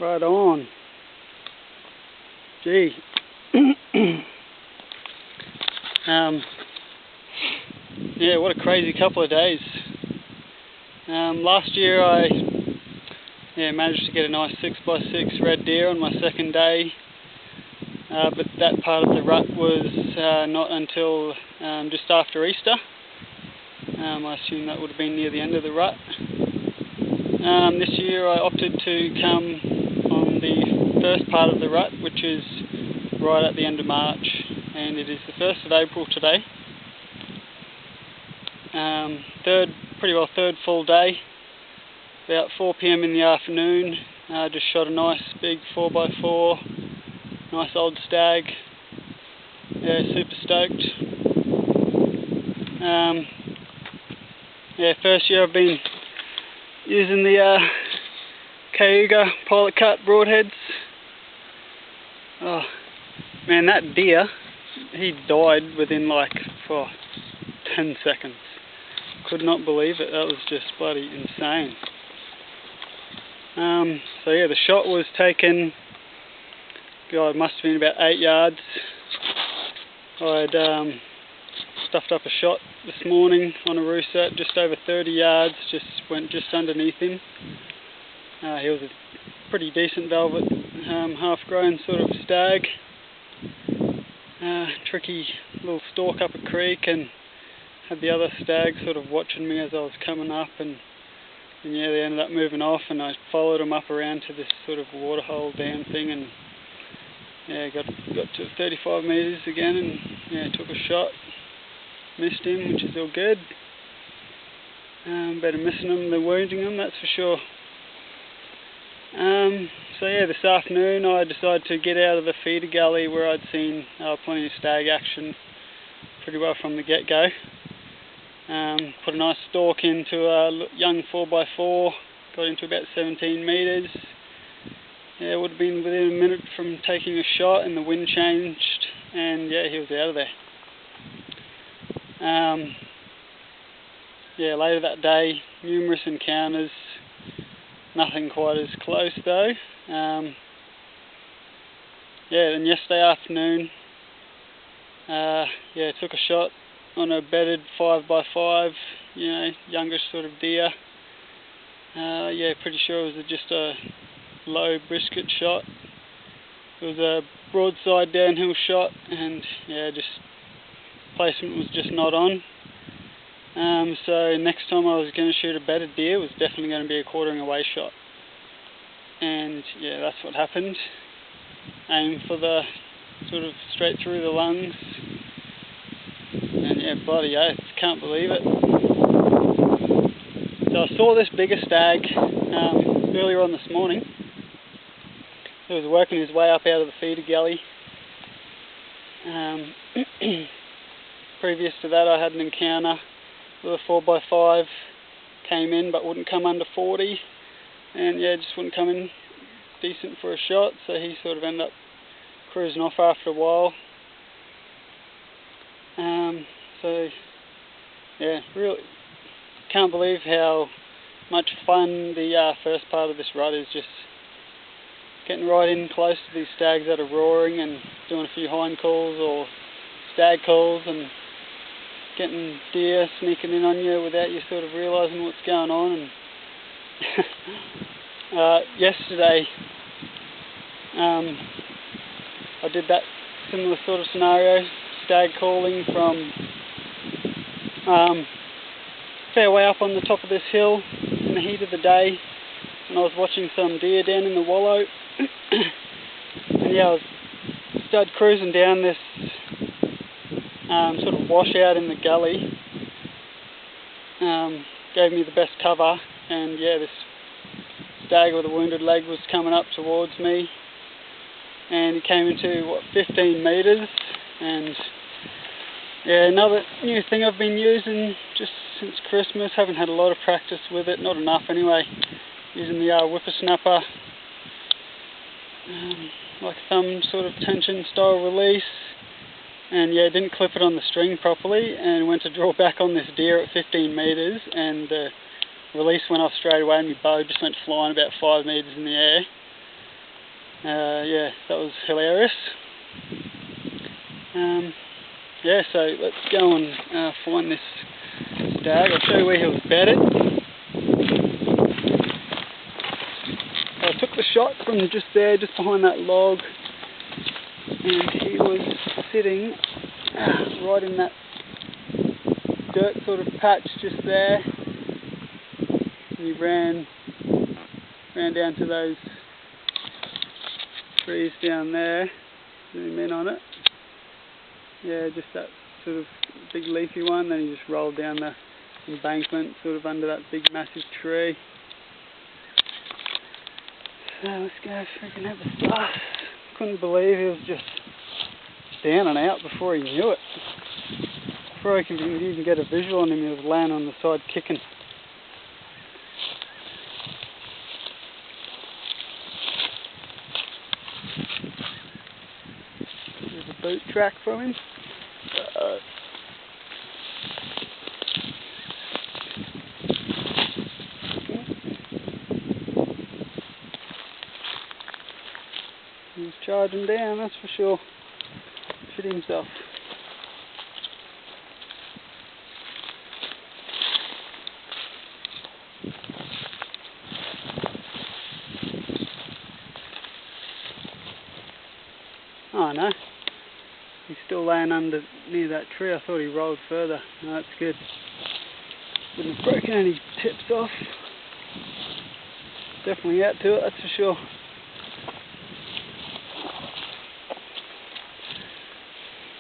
Right on. Gee. Yeah, what a crazy couple of days. Last year I managed to get a nice 6x6 red deer on my second day, but that part of the rut was not until just after Easter. I assume that would have been near the end of the rut. This year I opted to come on the first part of the rut, which is right at the end of March, and it is the 1st of April today. Third full day. About 4 PM in the afternoon, just shot a nice big 4x4, nice old stag. Yeah, super stoked. First year I've been using the Cayuga pilot cut broadheads. Oh man, that deer, he died within like 10 seconds. Could not believe it. That was just bloody insane. So yeah, the shot was taken, God, it must have been about 8 yards. I'd stuffed up a shot this morning on a roost at just over 30 yards, went just underneath him. He was a pretty decent velvet, half-grown sort of stag. Tricky little stalk up a creek, and had the other stag sort of watching me as I was coming up, and yeah, they ended up moving off, and I followed them up around to this sort of waterhole dam thing, and yeah, got to 35 metres again, and yeah, took a shot, missed him, which is all good. Better missing him than wounding him, that's for sure. So yeah, this afternoon I decided to get out of the feeder gully where I'd seen plenty of stag action pretty well from the get-go. Put a nice stalk into a young 4x4, got into about 17 metres. Yeah, it would have been within a minute from taking a shot, and the wind changed, and yeah, he was out of there. Yeah, later that day, numerous encounters, nothing quite as close though. Then yesterday afternoon, took a shot on a bedded 5x5, youngish sort of deer. Pretty sure it was just a low brisket shot. It was a broadside downhill shot, and just placement was just not on. So next time I was going to shoot a bedded deer, it was definitely going to be a quartering away shot. And yeah, that's what happened. Aim for the sort of straight through the lungs. And yeah, bloody oath, can't believe it. So I saw this bigger stag earlier on this morning. He was working his way up out of the feeder gully. Previous to that I had an encounter with a 4x5, came in but wouldn't come under 40, and yeah, just wouldn't come in decent for a shot, so he sort of ended up cruising off after a while. So yeah, really can't believe how much fun the first part of this rut is, just getting right in close to these stags that are roaring and doing a few hind calls or stag calls, and getting deer sneaking in on you without you sort of realising what's going on. And yesterday I did that similar sort of scenario, stag calling from fair way up on the top of this hill in the heat of the day, and I was watching some deer down in the wallow. And yeah, I started cruising down this sort of washout in the gully. Gave me the best cover, and yeah, this stag with a wounded leg was coming up towards me, and he came into 15 metres. And yeah, another new thing I've been using just since Christmas. Haven't had a lot of practice with it, not enough anyway. Using the whippersnapper, like thumb sort of tension style release, and yeah, didn't clip it on the string properly, and went to draw back on this deer at 15 metres, and the release went off straight away, and my bow just went flying about 5 metres in the air. Yeah, that was hilarious. Yeah, so let's go and find this stag. I'll show you where he was bedded. I took the shot from just there, just behind that log, and he was sitting right in that dirt sort of patch just there. And he ran down to those trees down there. Zoom in on it. Yeah, just that sort of big leafy one. Then he just rolled down the embankment, sort of under that big massive tree. So let's go freaking have a start. Couldn't believe he was just down and out before he knew it. Before I could even get a visual on him, he was laying on the side kicking. There's a boot track from him. He was charging down, that's for sure. Shit himself. Oh no, he's still laying near that tree. I thought he rolled further. No, that's good. Wouldn't have broken any tips off. Definitely out to it, that's for sure.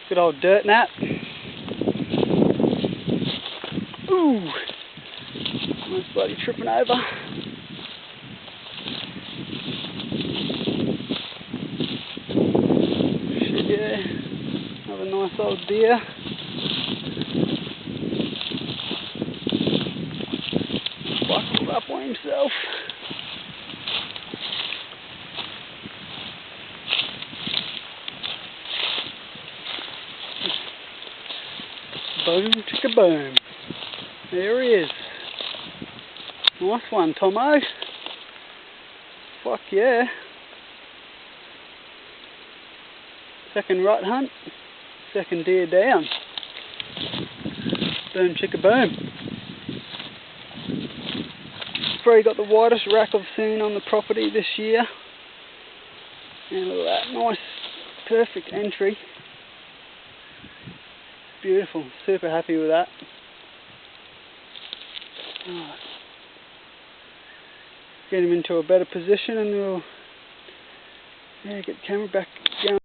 Good old dirt nap. Ooh! Almost bloody tripping over. Shit, yeah. Another nice old deer. Buckled up on himself. Boom, chicka boom. There he is. Nice one, Tomo. Fuck yeah. Second rut hunt. Second deer down. Boom, chicka boom. Probably got the widest rack I've seen on the property this year. And look at that, nice, perfect entry. Beautiful, super happy with that. Oh. Get him into a better position and we'll get the camera back going.